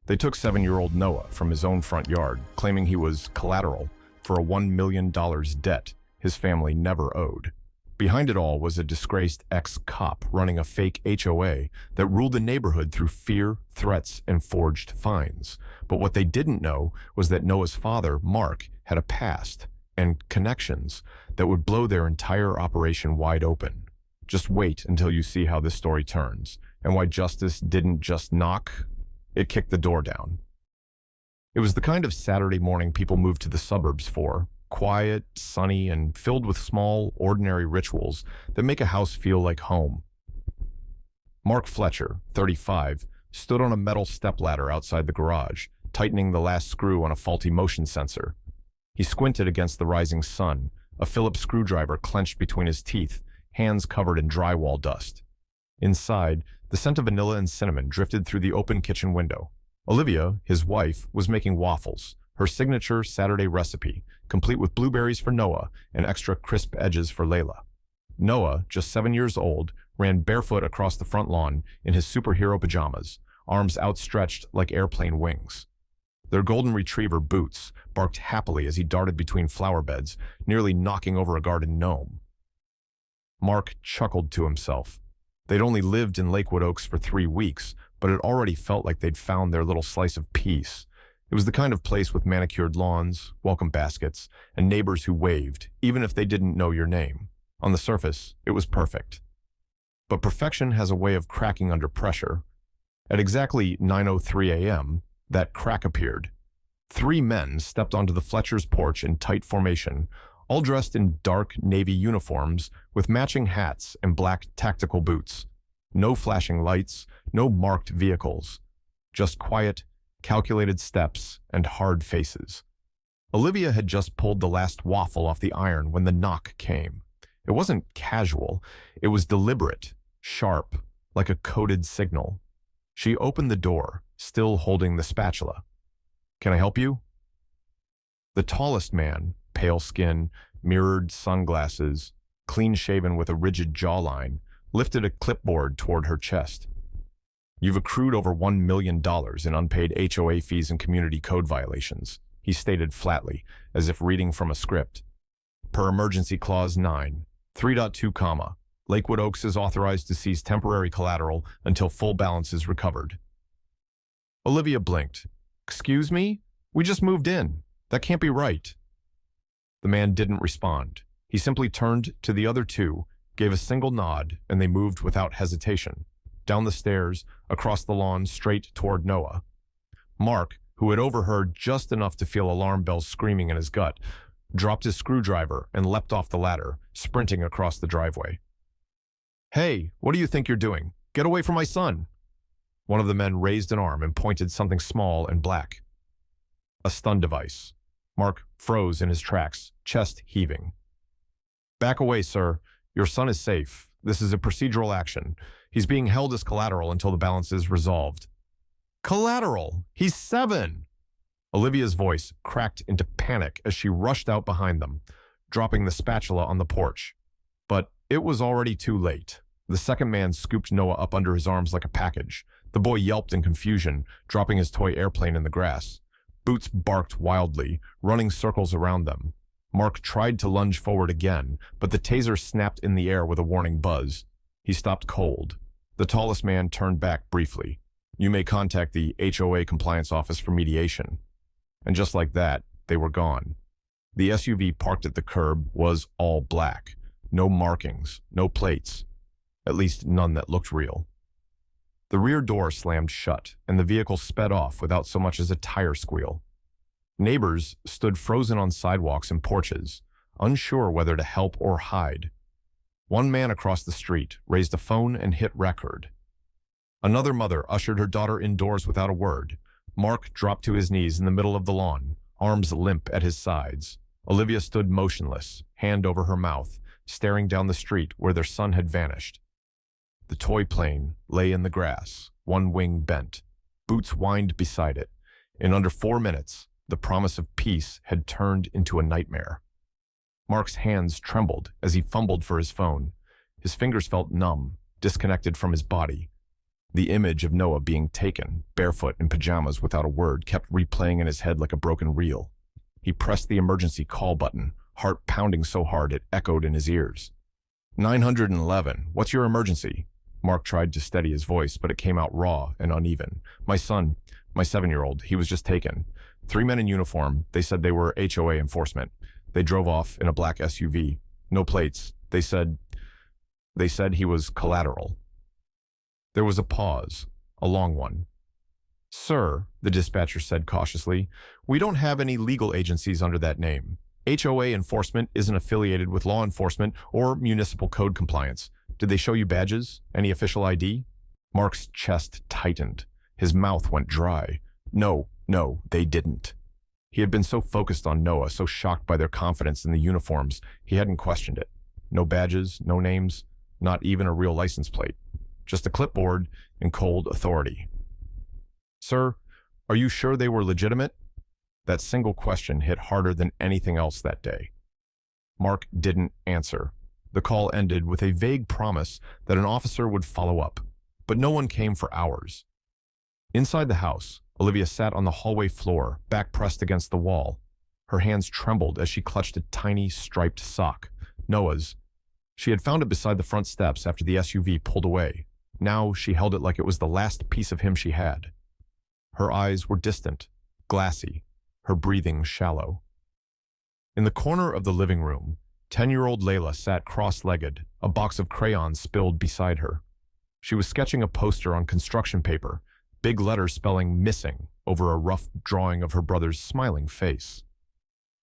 They took 7-year-old Noah from his own front yard, claiming he was collateral for a $1 million debt his family never owed. Behind it all was a disgraced ex-cop running a fake HOA that ruled the neighborhood through fear, threats, and forged fines. But what they didn't know was that Noah's father, Mark, had a past and connections that would blow their entire operation wide open. Just wait until you see how this story turns, and why justice didn't just knock, it kicked the door down. It was the kind of Saturday morning people moved to the suburbs for, quiet, sunny, and filled with small, ordinary rituals that make a house feel like home. Mark Fletcher, 35, stood on a metal stepladder outside the garage, tightening the last screw on a faulty motion sensor. He squinted against the rising sun, a Phillips screwdriver clenched between his teeth, hands covered in drywall dust. Inside, the scent of vanilla and cinnamon drifted through the open kitchen window. Olivia, his wife, was making waffles, her signature Saturday recipe, complete with blueberries for Noah and extra crisp edges for Layla. Noah, just 7 years old, ran barefoot across the front lawn in his superhero pajamas, arms outstretched like airplane wings. Their golden retriever, Boots, barked happily as he darted between flower beds, nearly knocking over a garden gnome. Mark chuckled to himself. They'd only lived in Lakewood Oaks for 3 weeks, but it already felt like they'd found their little slice of peace. It was the kind of place with manicured lawns, welcome baskets, and neighbors who waved, even if they didn't know your name. On the surface, it was perfect. But perfection has a way of cracking under pressure. At exactly 9:03 a.m., that crack appeared. 3 men stepped onto the Fletcher's porch in tight formation, all dressed in dark navy uniforms with matching hats and black tactical boots. No flashing lights, no marked vehicles. Just quiet, calculated steps and hard faces. Olivia had just pulled the last waffle off the iron when the knock came. It wasn't casual, it was deliberate, sharp, like a coded signal. She opened the door, still holding the spatula. "Can I help you?" The tallest man, pale skin, mirrored sunglasses, clean-shaven with a rigid jawline, lifted a clipboard toward her chest. "You've accrued over $1 million in unpaid HOA fees and community code violations," he stated flatly, as if reading from a script. "Per Emergency Clause 9, 3.2, Lakewood Oaks is authorized to seize temporary collateral until full balance is recovered." Olivia blinked. "Excuse me? We just moved in. That can't be right." The man didn't respond. He simply turned to the other 2, gave a single nod, and they moved without hesitation. Down the stairs, across the lawn, straight toward Noah. Mark, who had overheard just enough to feel alarm bells screaming in his gut, dropped his screwdriver and leapt off the ladder, sprinting across the driveway. "Hey, what do you think you're doing? Get away from my son!" One of the men raised an arm and pointed something small and black. A stun device. Mark froze in his tracks, chest heaving. "Back away, sir. Your son is safe. This is a procedural action. He's being held as collateral until the balance is resolved." "Collateral? He's 7!" Olivia's voice cracked into panic as she rushed out behind them, dropping the spatula on the porch. But it was already too late. The second man scooped Noah up under his arms like a package. The boy yelped in confusion, dropping his toy airplane in the grass. Boots barked wildly, running circles around them. Mark tried to lunge forward again, but the taser snapped in the air with a warning buzz. He stopped cold. The tallest man turned back briefly. "You may contact the HOA compliance office for mediation." And just like that, they were gone. The SUV parked at the curb was all black. No markings, no plates. At least none that looked real. The rear door slammed shut, and the vehicle sped off without so much as a tire squeal. Neighbors stood frozen on sidewalks and porches, unsure whether to help or hide. One man across the street raised a phone and hit record. Another mother ushered her daughter indoors without a word. Mark dropped to his knees in the middle of the lawn, arms limp at his sides. Olivia stood motionless, hand over her mouth, staring down the street where their son had vanished. The toy plane lay in the grass, one wing bent. Boots whined beside it. In under 4 minutes, the promise of peace had turned into a nightmare. Mark's hands trembled as he fumbled for his phone. His fingers felt numb, disconnected from his body. The image of Noah being taken, barefoot in pajamas without a word, kept replaying in his head like a broken reel. He pressed the emergency call button, heart pounding so hard it echoed in his ears. 911, what's your emergency? Mark tried to steady his voice, but it came out raw and uneven. My son, my 7-year-old, he was just taken. 3 men in uniform, they said they were HOA enforcement. They drove off in a black SUV. No plates. They said he was collateral. There was a pause, a long one. Sir, the dispatcher said cautiously, we don't have any legal agencies under that name. HOA enforcement isn't affiliated with law enforcement or municipal code compliance. Did they show you badges? Any official ID? Mark's chest tightened. His mouth went dry. No, they didn't. He had been so focused on Noah, so shocked by their confidence in the uniforms, he hadn't questioned it. No badges, no names, not even a real license plate. Just a clipboard and cold authority. Sir, are you sure they were legitimate? That single question hit harder than anything else that day. Mark didn't answer. The call ended with a vague promise that an officer would follow up, but no one came for hours. Inside the house, Olivia sat on the hallway floor, back pressed against the wall. Her hands trembled as she clutched a tiny striped sock, Noah's. She had found it beside the front steps after the SUV pulled away. Now she held it like it was the last piece of him she had. Her eyes were distant, glassy, her breathing shallow. In the corner of the living room, 10-year-old Layla sat cross-legged, a box of crayons spilled beside her. She was sketching a poster on construction paper, big letters spelling missing over a rough drawing of her brother's smiling face.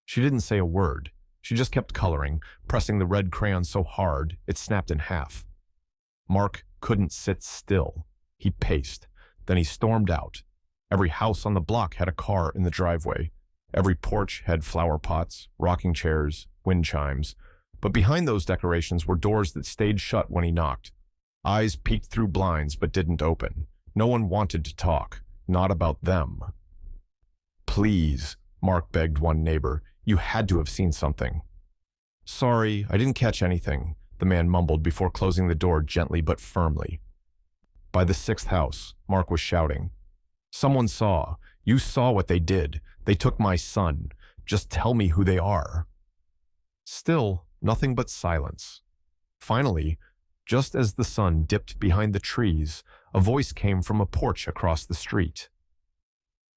She didn't say a word. She just kept coloring, pressing the red crayon so hard it snapped in half. Mark couldn't sit still. He paced. Then he stormed out. Every house on the block had a car in the driveway. Every porch had flower pots, rocking chairs, wind chimes. But behind those decorations were doors that stayed shut when he knocked. Eyes peeked through blinds but didn't open. No one wanted to talk. Not about them. Please, Mark begged one neighbor. You had to have seen something. Sorry, I didn't catch anything, the man mumbled before closing the door gently but firmly. By the 6th house, Mark was shouting. Someone saw. You saw what they did. They took my son. Just tell me who they are. Still, nothing but silence. Finally, just as the sun dipped behind the trees, a voice came from a porch across the street.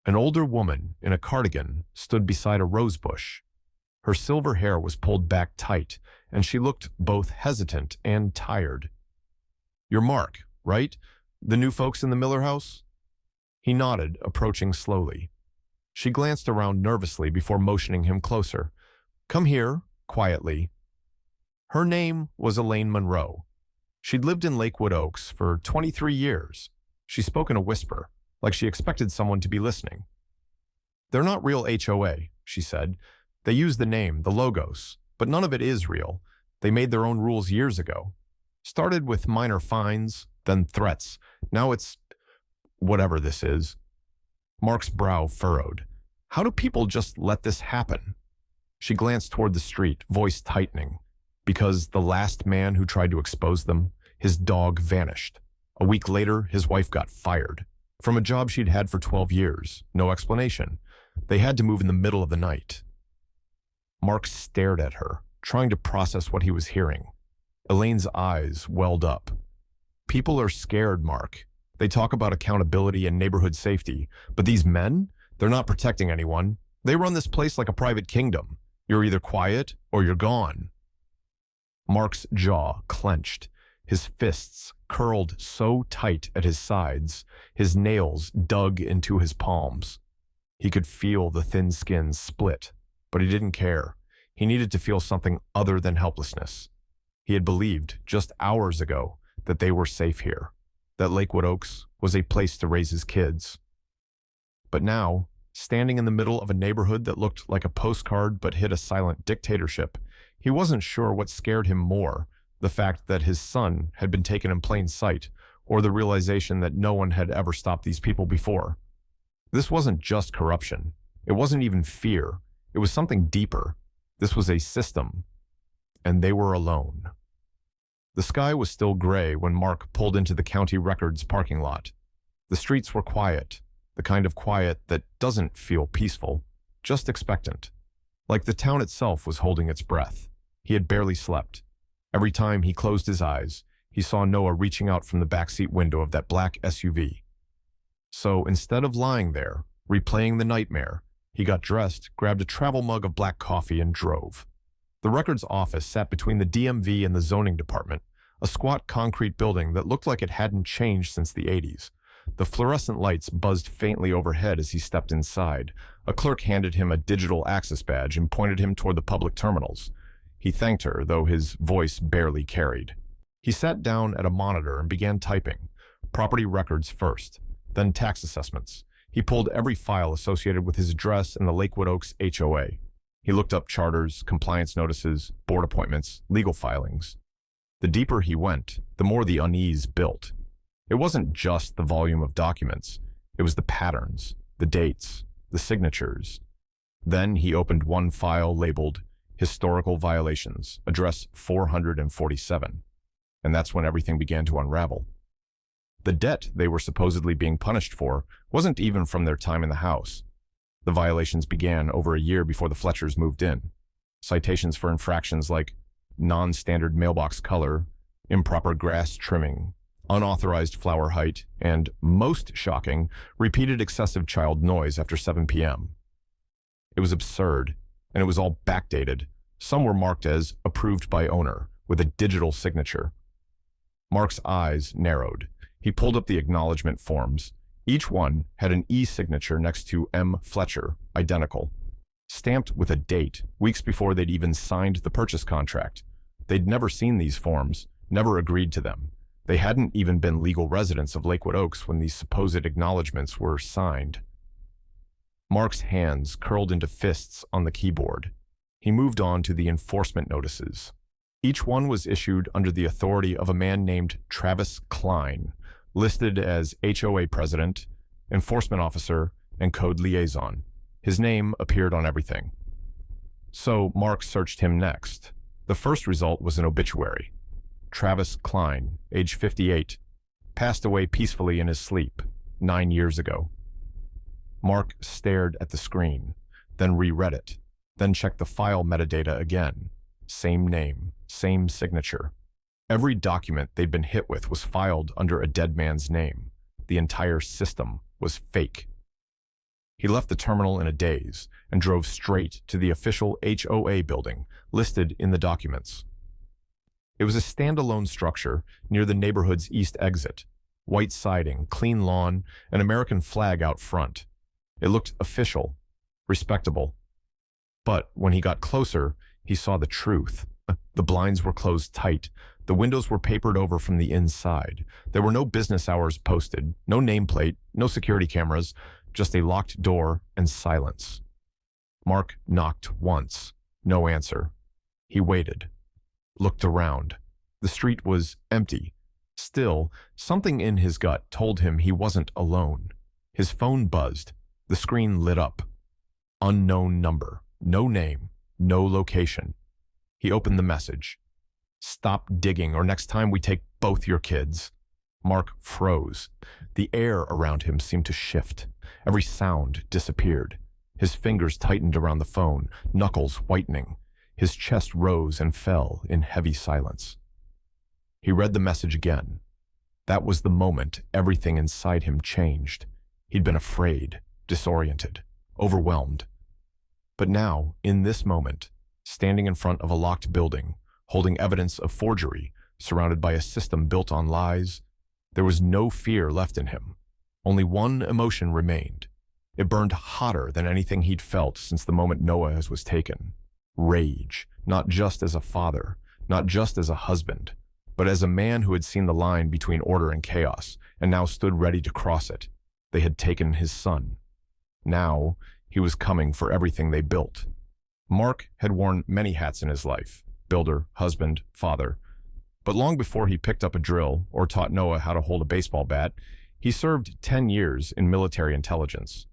An older woman in a cardigan stood beside a rose bush. Her silver hair was pulled back tight, and she looked both hesitant and tired. You're Mark, right? The new folks in the Miller house? He nodded, approaching slowly. She glanced around nervously before motioning him closer. Come here, quietly. Her name was Elaine Monroe. She'd lived in Lakewood Oaks for 23 years. She spoke in a whisper, like she expected someone to be listening. They're not real HOA, she said. They use the name, the logos, but none of it is real. They made their own rules years ago. Started with minor fines, then threats. Now it's whatever this is. Mark's brow furrowed. How do people just let this happen? She glanced toward the street, voice tightening. Because the last man who tried to expose them, his dog vanished. A week later, his wife got fired. From a job she'd had for 12 years. No explanation. They had to move in the middle of the night. Mark stared at her, trying to process what he was hearing. Elaine's eyes welled up. People are scared, Mark. They talk about accountability and neighborhood safety, but these men, they're not protecting anyone. They run this place like a private kingdom. You're either quiet or you're gone. Mark's jaw clenched. His fists curled so tight at his sides, his nails dug into his palms. He could feel the thin skin split, but he didn't care. He needed to feel something other than helplessness. He had believed just hours ago that they were safe here, that Lakewood Oaks was a place to raise his kids. But now, standing in the middle of a neighborhood that looked like a postcard but hid a silent dictatorship, he wasn't sure what scared him more, the fact that his son had been taken in plain sight, or the realization that no one had ever stopped these people before. This wasn't just corruption. It wasn't even fear. It was something deeper. This was a system, and they were alone. The sky was still gray when Mark pulled into the county records parking lot. The streets were quiet, the kind of quiet that doesn't feel peaceful, just expectant. Like the town itself was holding its breath. He had barely slept. Every time he closed his eyes, he saw Noah reaching out from the backseat window of that black SUV. So instead of lying there, replaying the nightmare, he got dressed, grabbed a travel mug of black coffee, and drove. The records office sat between the DMV and the zoning department, a squat concrete building that looked like it hadn't changed since the 80s. The fluorescent lights buzzed faintly overhead as he stepped inside. A clerk handed him a digital access badge and pointed him toward the public terminals. He thanked her, though his voice barely carried. He sat down at a monitor and began typing. Property records first, then tax assessments. He pulled every file associated with his address in the Lakewood Oaks HOA. He looked up charters, compliance notices, board appointments, legal filings. The deeper he went, the more the unease built. It wasn't just the volume of documents. It was the patterns, the dates, the signatures. Then he opened one file labeled Historical Violations, address 447. And that's when everything began to unravel. The debt they were supposedly being punished for wasn't even from their time in the house. The violations began over a year before the Fletchers moved in. Citations for infractions like non-standard mailbox color, improper grass trimming, unauthorized flower height, and, most shocking, repeated excessive child noise after 7 p.m. It was absurd, and it was all backdated. Some were marked as approved by owner, with a digital signature. Mark's eyes narrowed. He pulled up the acknowledgement forms. Each one had an e-signature next to M. Fletcher, identical. Stamped with a date, weeks before they'd even signed the purchase contract. They'd never seen these forms, never agreed to them. They hadn't even been legal residents of Lakewood Oaks when these supposed acknowledgments were signed. Mark's hands curled into fists on the keyboard. He moved on to the enforcement notices. Each one was issued under the authority of a man named Travis Klein, listed as HOA president, enforcement officer, and code liaison. His name appeared on everything. So Mark searched him next. The first result was an obituary. Travis Klein, age 58, passed away peacefully in his sleep 9 years ago. Mark stared at the screen, then reread it, then checked the file metadata again. Same name, same signature. Every document they'd been hit with was filed under a dead man's name. The entire system was fake. He left the terminal in a daze and drove straight to the official HOA building listed in the documents. It was a standalone structure near the neighborhood's east exit. White siding, clean lawn, an American flag out front. It looked official, respectable. But when he got closer, he saw the truth. The blinds were closed tight. The windows were papered over from the inside. There were no business hours posted, no nameplate, no security cameras, just a locked door and silence. Mark knocked once. No answer. He waited. Looked around. The street was empty. Still, something in his gut told him he wasn't alone. His phone buzzed. The screen lit up. Unknown number. No name. No location. He opened the message. Stop digging, or next time we take both your kids. Mark froze. The air around him seemed to shift. Every sound disappeared. His fingers tightened around the phone, knuckles whitening. His chest rose and fell in heavy silence. He read the message again. That was the moment everything inside him changed. He'd been afraid, disoriented, overwhelmed. But now, in this moment, standing in front of a locked building, holding evidence of forgery, surrounded by a system built on lies, there was no fear left in him. Only one emotion remained. It burned hotter than anything he'd felt since the moment Noah was taken. Rage, not just as a father, not just as a husband, but as a man who had seen the line between order and chaos and now stood ready to cross it. They had taken his son. Now, he was coming for everything they built. Mark had worn many hats in his life: builder, husband, father. But long before he picked up a drill or taught Noah how to hold a baseball bat, he served 10 years in military intelligence.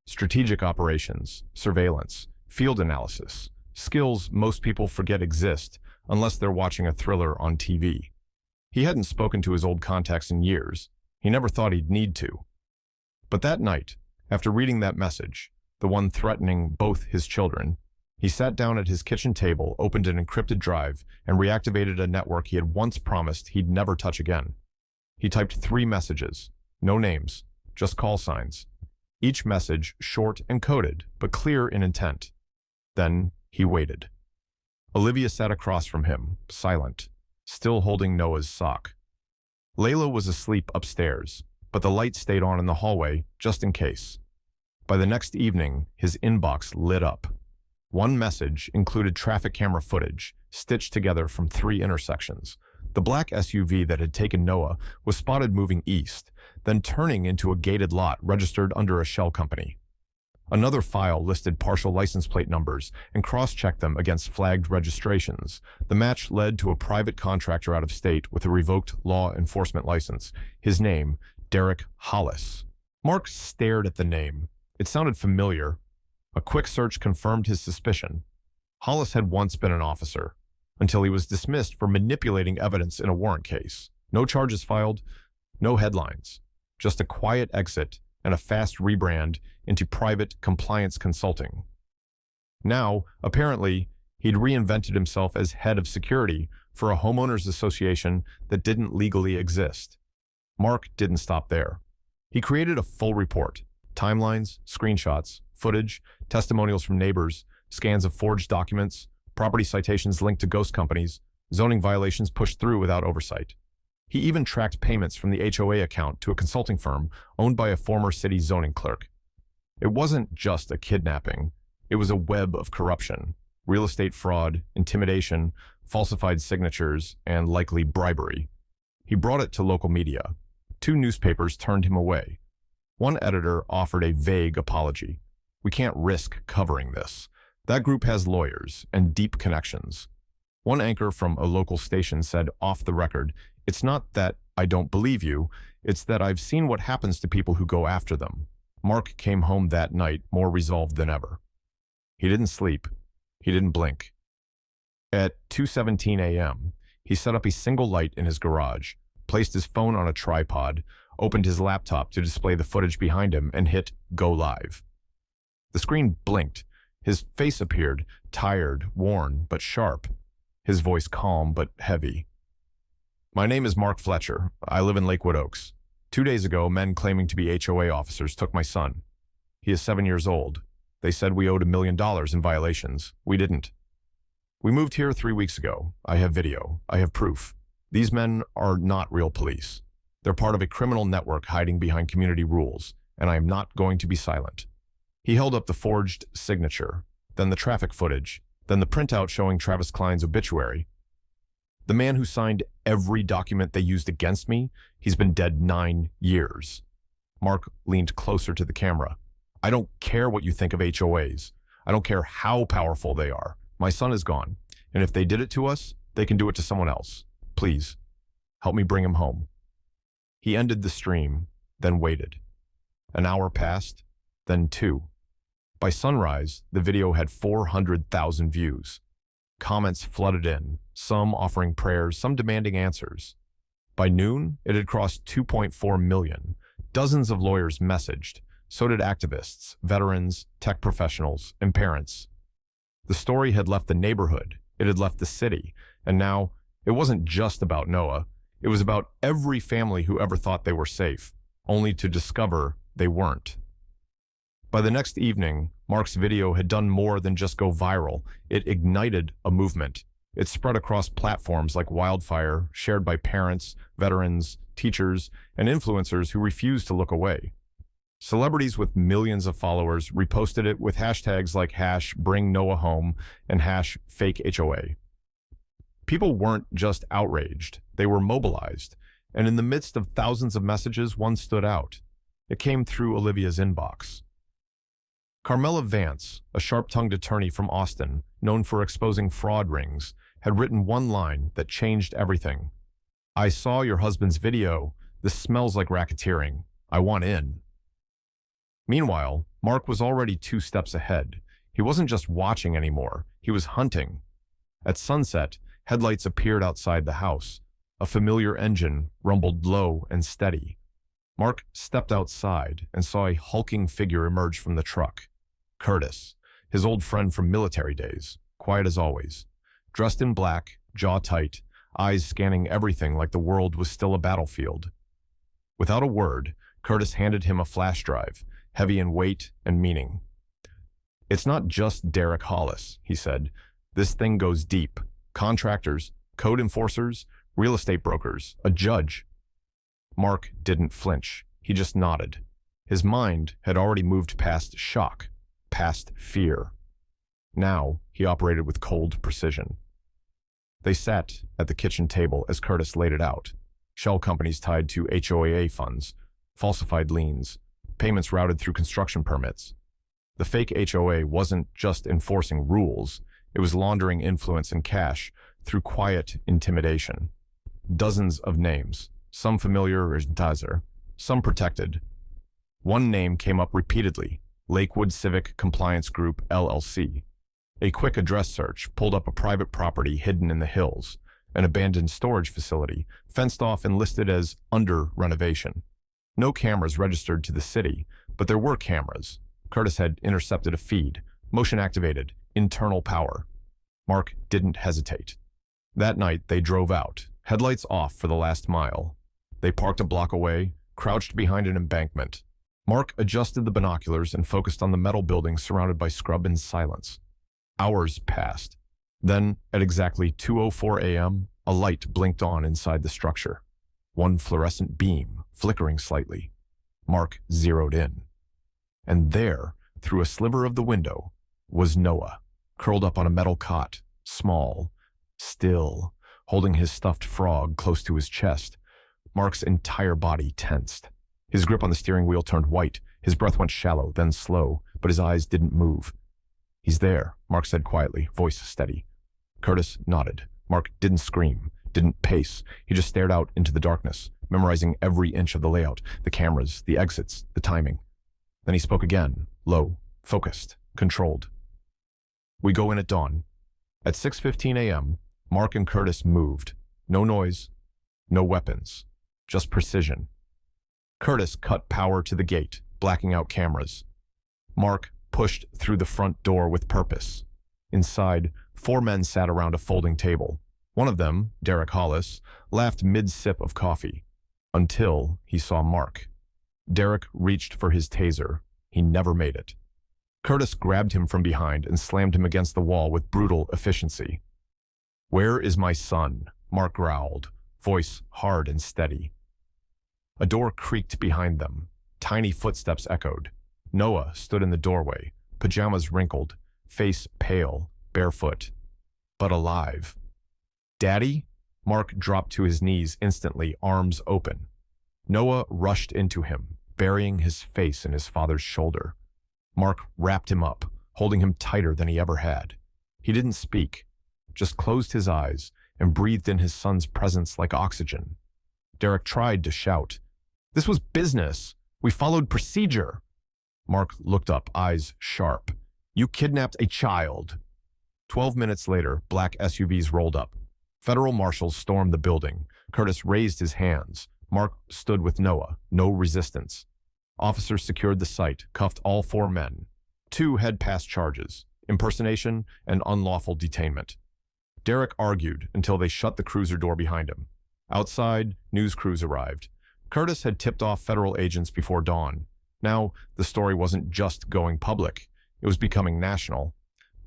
Strategic operations, surveillance, field analysis, skills most people forget exist unless they're watching a thriller on TV. He hadn't spoken to his old contacts in years. He never thought he'd need to. But that night, after reading that message, the one threatening both his children, he sat down at his kitchen table, opened an encrypted drive, and reactivated a network he had once promised he'd never touch again. He typed 3 messages, no names, just call signs. Each message short and coded, but clear in intent. Then he waited. Olivia sat across from him, silent, still holding Noah's sock. Layla was asleep upstairs, but the light stayed on in the hallway just in case. By the next evening, his inbox lit up. One message included traffic camera footage, stitched together from 3 intersections. The black SUV that had taken Noah was spotted moving east, then turning into a gated lot registered under a shell company. Another file listed partial license plate numbers and cross-checked them against flagged registrations. The match led to a private contractor out of state with a revoked law enforcement license. His name, Derek Hollis. Mark stared at the name. It sounded familiar. A quick search confirmed his suspicion. Hollis had once been an officer, until he was dismissed for manipulating evidence in a warrant case. No charges filed, no headlines, just a quiet exit and a fast rebrand into private compliance consulting. Now, apparently, he'd reinvented himself as head of security for a homeowners association that didn't legally exist. Mark didn't stop there. He created a full report, timelines, screenshots, footage, testimonials from neighbors, scans of forged documents, property citations linked to ghost companies, zoning violations pushed through without oversight. He even tracked payments from the HOA account to a consulting firm owned by a former city zoning clerk. It wasn't just a kidnapping. It was a web of corruption, real estate fraud, intimidation, falsified signatures, and likely bribery. He brought it to local media. 2 newspapers turned him away. One editor offered a vague apology. "We can't risk covering this. That group has lawyers and deep connections." One anchor from a local station said off the record, "It's not that I don't believe you, it's that I've seen what happens to people who go after them." Mark came home that night more resolved than ever. He didn't sleep. He didn't blink. At 2:17 a.m., he set up a single light in his garage, placed his phone on a tripod, opened his laptop to display the footage behind him, and hit Go Live. The screen blinked. His face appeared, tired, worn, but sharp. His voice calm, but heavy. "My name is Mark Fletcher. I live in Lakewood Oaks. 2 days ago, men claiming to be HOA officers took my son. He is 7 years old. They said we owed $1 million in violations. We didn't. We moved here 3 weeks ago. I have video. I have proof. These men are not real police. They're part of a criminal network hiding behind community rules, and I am not going to be silent." He held up the forged signature, then the traffic footage, then the printout showing Travis Klein's obituary. "The man who signed every document they used against me, he's been dead 9 years. Mark leaned closer to the camera. "I don't care what you think of HOAs. I don't care how powerful they are. My son is gone, and if they did it to us, they can do it to someone else. Please, help me bring him home." He ended the stream, then waited. An hour passed, then 2. By sunrise, the video had 400,000 views. Comments flooded in, some offering prayers, some demanding answers. By noon, it had crossed 2.4 million. Dozens of lawyers messaged. So did activists, veterans, tech professionals, and parents. The story had left the neighborhood. It had left the city. And now, it wasn't just about Noah. It was about every family who ever thought they were safe, only to discover they weren't. By the next evening, Mark's video had done more than just go viral. It ignited a movement. It spread across platforms like wildfire, shared by parents, veterans, teachers, and influencers who refused to look away. Celebrities with millions of followers reposted it with hashtags like #BringNoahHome and #FakeHOA. People weren't just outraged, they were mobilized, and in the midst of thousands of messages, one stood out. It came through Olivia's inbox. Carmela Vance, a sharp-tongued attorney from Austin, known for exposing fraud rings, had written one line that changed everything. "I saw your husband's video. This smells like racketeering. I want in." Meanwhile, Mark was already 2 steps ahead. He wasn't just watching anymore. He was hunting. At sunset, headlights appeared outside the house. A familiar engine rumbled low and steady. Mark stepped outside and saw a hulking figure emerge from the truck. Curtis, his old friend from military days, quiet as always. Dressed in black, jaw tight, eyes scanning everything like the world was still a battlefield. Without a word, Curtis handed him a flash drive, heavy in weight and meaning. "It's not just Derek Hollis," he said. "This thing goes deep. Contractors, code enforcers, real estate brokers, a judge." Mark didn't flinch. He just nodded. His mind had already moved past shock, past fear. Now he operated with cold precision. They sat at the kitchen table as Curtis laid it out. Shell companies tied to HOA funds, falsified liens, payments routed through construction permits. The fake HOA wasn't just enforcing rules, it was laundering influence and cash through quiet intimidation. Dozens of names, some familiar as Dazer, some protected. One name came up repeatedly, Lakewood Civic Compliance Group, LLC. A quick address search pulled up a private property hidden in the hills, an abandoned storage facility, fenced off and listed as under renovation. No cameras registered to the city, but there were cameras. Curtis had intercepted a feed, motion-activated, internal power. Mark didn't hesitate. That night, they drove out, headlights off for the last mile. They parked a block away, crouched behind an embankment. Mark adjusted the binoculars and focused on the metal building surrounded by scrub and silence. Hours passed. Then, at exactly 2:04 a.m., a light blinked on inside the structure. One fluorescent beam, flickering slightly. Mark zeroed in. And there, through a sliver of the window, was Noah, curled up on a metal cot, small, still, holding his stuffed frog close to his chest. Mark's entire body tensed. His grip on the steering wheel turned white. His breath went shallow, then slow, but his eyes didn't move. "He's there," Mark said quietly, voice steady. Curtis nodded. Mark didn't scream, didn't pace. He just stared out into the darkness, memorizing every inch of the layout, the cameras, the exits, the timing. Then he spoke again, low, focused, controlled. "We go in at dawn." At 6:15 a.m., Mark and Curtis moved. No noise, no weapons, just precision. Curtis cut power to the gate, blacking out cameras. Mark pushed through the front door with purpose. Inside, 4 men sat around a folding table. One of them, Derek Hollis, laughed mid-sip of coffee, until he saw Mark. Derek reached for his taser. He never made it. Curtis grabbed him from behind and slammed him against the wall with brutal efficiency. "Where is my son?" Mark growled, voice hard and steady. A door creaked behind them. Tiny footsteps echoed. Noah stood in the doorway, pajamas wrinkled, face pale, barefoot, but alive. "Daddy?" Mark dropped to his knees instantly, arms open. Noah rushed into him, burying his face in his father's shoulder. Mark wrapped him up, holding him tighter than he ever had. He didn't speak, just closed his eyes and breathed in his son's presence like oxygen. Derek tried to shout. "This was business. We followed procedure." Mark looked up, eyes sharp. "You kidnapped a child." 12 minutes later, black SUVs rolled up. Federal marshals stormed the building. Curtis raised his hands. Mark stood with Noah, no resistance. Officers secured the site, cuffed all 4 men. 2 had passed charges, impersonation and unlawful detainment. Derek argued until they shut the cruiser door behind him. Outside, news crews arrived. Curtis had tipped off federal agents before dawn. Now, the story wasn't just going public. It was becoming national.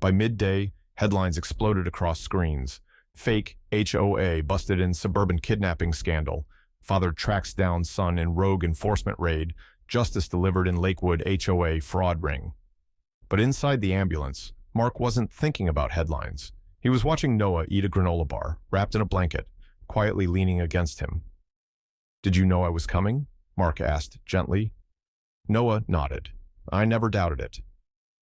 By midday, headlines exploded across screens. Fake HOA busted in suburban kidnapping scandal. Father tracks down son in rogue enforcement raid. Justice delivered in Lakewood HOA fraud ring. But inside the ambulance, Mark wasn't thinking about headlines. He was watching Noah eat a granola bar, wrapped in a blanket, quietly leaning against him. "Did you know I was coming?" Mark asked gently. Noah nodded. "I never doubted it."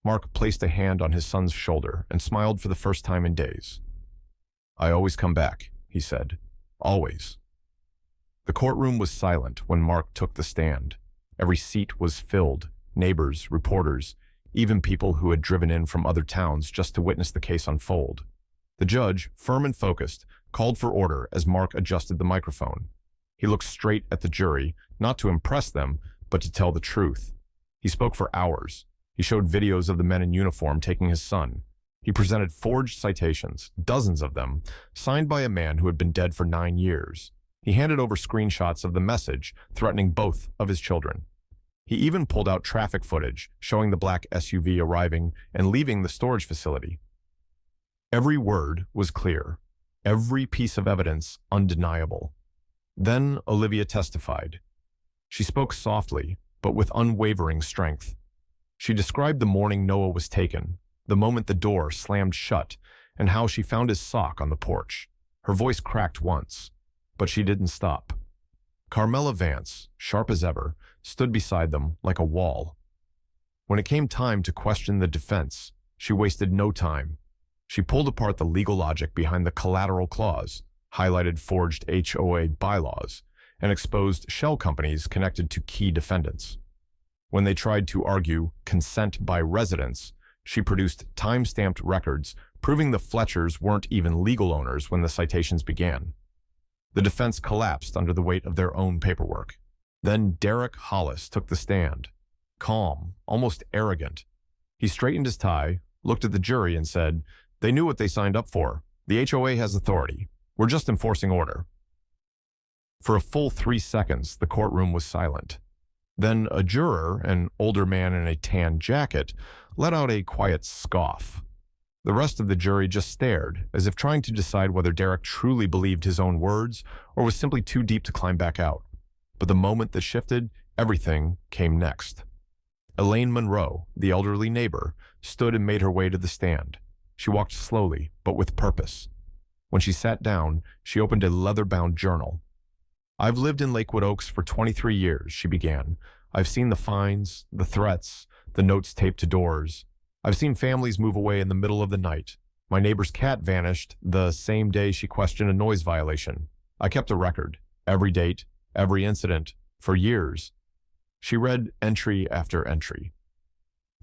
Mark placed a hand on his son's shoulder and smiled for the first time in days. "I always come back," he said. "Always." The courtroom was silent when Mark took the stand. Every seat was filled, neighbors, reporters, even people who had driven in from other towns just to witness the case unfold. The judge, firm and focused, called for order as Mark adjusted the microphone. He looked straight at the jury, not to impress them, but to tell the truth. He spoke for hours. He showed videos of the men in uniform taking his son. He presented forged citations, dozens of them, signed by a man who had been dead for 9 years. He handed over screenshots of the message threatening both of his children. He even pulled out traffic footage showing the black SUV arriving and leaving the storage facility. Every word was clear, every piece of evidence undeniable. Then Olivia testified. She spoke softly, but with unwavering strength. She described the morning Noah was taken, the moment the door slammed shut, and how she found his sock on the porch. Her voice cracked once, but she didn't stop. Carmela Vance, sharp as ever, stood beside them like a wall. When it came time to question the defense, she wasted no time. She pulled apart the legal logic behind the collateral clause, highlighted forged HOA bylaws, and exposed shell companies connected to key defendants. When they tried to argue consent by residents, she produced time-stamped records proving the Fletchers weren't even legal owners when the citations began. The defense collapsed under the weight of their own paperwork. Then Derek Hollis took the stand, calm, almost arrogant. He straightened his tie, looked at the jury, and said, "They knew what they signed up for. The HOA has authority. We're just enforcing order." For a full 3 seconds, the courtroom was silent. Then a juror, an older man in a tan jacket, let out a quiet scoff. The rest of the jury just stared, as if trying to decide whether Derek truly believed his own words or was simply too deep to climb back out. But the moment that shifted, everything came next. Elaine Monroe, the elderly neighbor, stood and made her way to the stand. She walked slowly, but with purpose. When she sat down, she opened a leather-bound journal. "I've lived in Lakewood Oaks for 23 years, she began. I've seen the fines, the threats, the notes taped to doors. I've seen families move away in the middle of the night. My neighbor's cat vanished the same day she questioned a noise violation. I kept a record, every date, every incident, for years." She read entry after entry.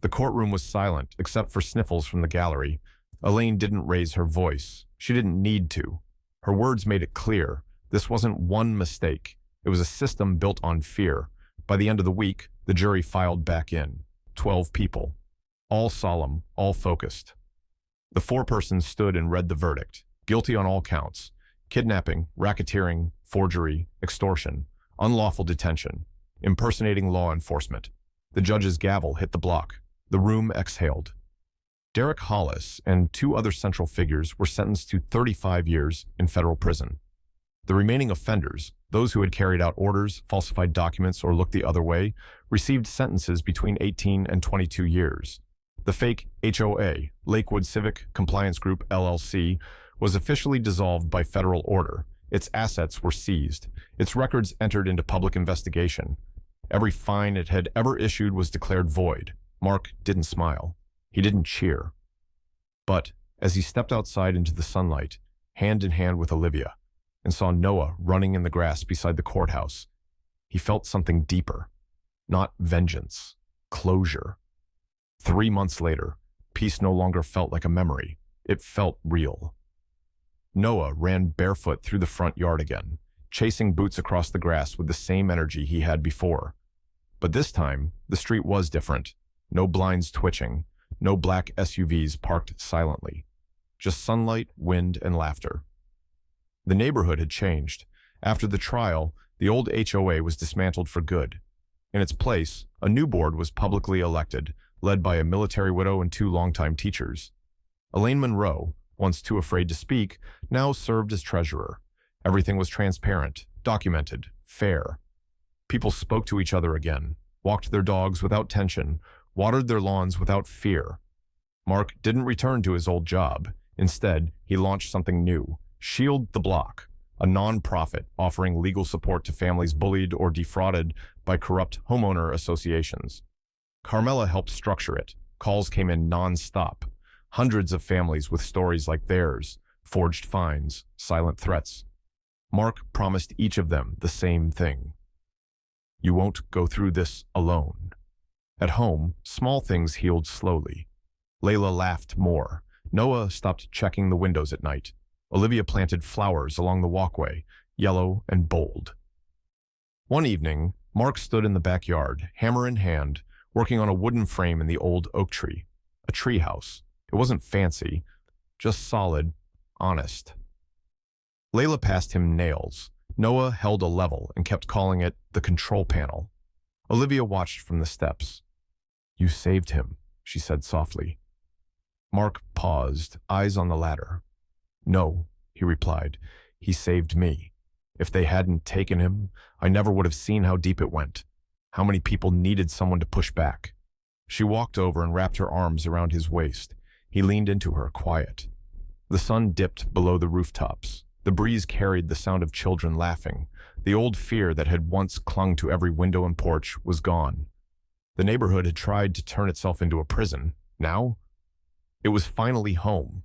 The courtroom was silent, except for sniffles from the gallery. Elaine didn't raise her voice. She didn't need to. Her words made it clear. This wasn't one mistake. It was a system built on fear. By the end of the week, the jury filed back in. 12 people. All solemn, all focused. The foreperson stood and read the verdict. Guilty on all counts. Kidnapping, racketeering, forgery, extortion, unlawful detention, impersonating law enforcement. The judge's gavel hit the block. The room exhaled. Derek Hollis and 2 other central figures were sentenced to 35 years in federal prison. The remaining offenders, those who had carried out orders, falsified documents, or looked the other way, received sentences between 18 and 22 years. The fake HOA, Lakewood Civic Compliance Group LLC, was officially dissolved by federal order. Its assets were seized. Its records entered into public investigation. Every fine it had ever issued was declared void. Mark didn't smile. He didn't cheer. But as he stepped outside into the sunlight, hand in hand with Olivia, and saw Noah running in the grass beside the courthouse, he felt something deeper. Not vengeance, closure. 3 months later, peace no longer felt like a memory. It felt real. Noah ran barefoot through the front yard again, chasing Boots across the grass with the same energy he had before. But this time, the street was different. No blinds twitching, no black SUVs parked silently. Just sunlight, wind, and laughter. The neighborhood had changed. After the trial, the old HOA was dismantled for good. In its place, a new board was publicly elected, led by a military widow and 2 longtime teachers. Elaine Monroe, once too afraid to speak, now served as treasurer. Everything was transparent, documented, fair. People spoke to each other again, walked their dogs without tension, watered their lawns without fear. Mark didn't return to his old job. Instead, he launched something new, Shield the Block, a non-profit offering legal support to families bullied or defrauded by corrupt homeowner associations. Carmela helped structure it. Calls came in non-stop. Hundreds of families with stories like theirs, forged fines, silent threats. Mark promised each of them the same thing. You won't go through this alone. At home, small things healed slowly. Layla laughed more. Noah stopped checking the windows at night. Olivia planted flowers along the walkway, yellow and bold. One evening, Mark stood in the backyard, hammer in hand, working on a wooden frame in the old oak tree. A tree house. It wasn't fancy, just solid, honest. Layla passed him nails. Noah held a level and kept calling it the control panel. Olivia watched from the steps. "You saved him," she said softly. Mark paused, eyes on the ladder. "No," he replied. "He saved me. If they hadn't taken him, I never would have seen how deep it went, how many people needed someone to push back." She walked over and wrapped her arms around his waist. He leaned into her, quiet. The sun dipped below the rooftops. The breeze carried the sound of children laughing. The old fear that had once clung to every window and porch was gone. The neighborhood had tried to turn itself into a prison. Now, it was finally home.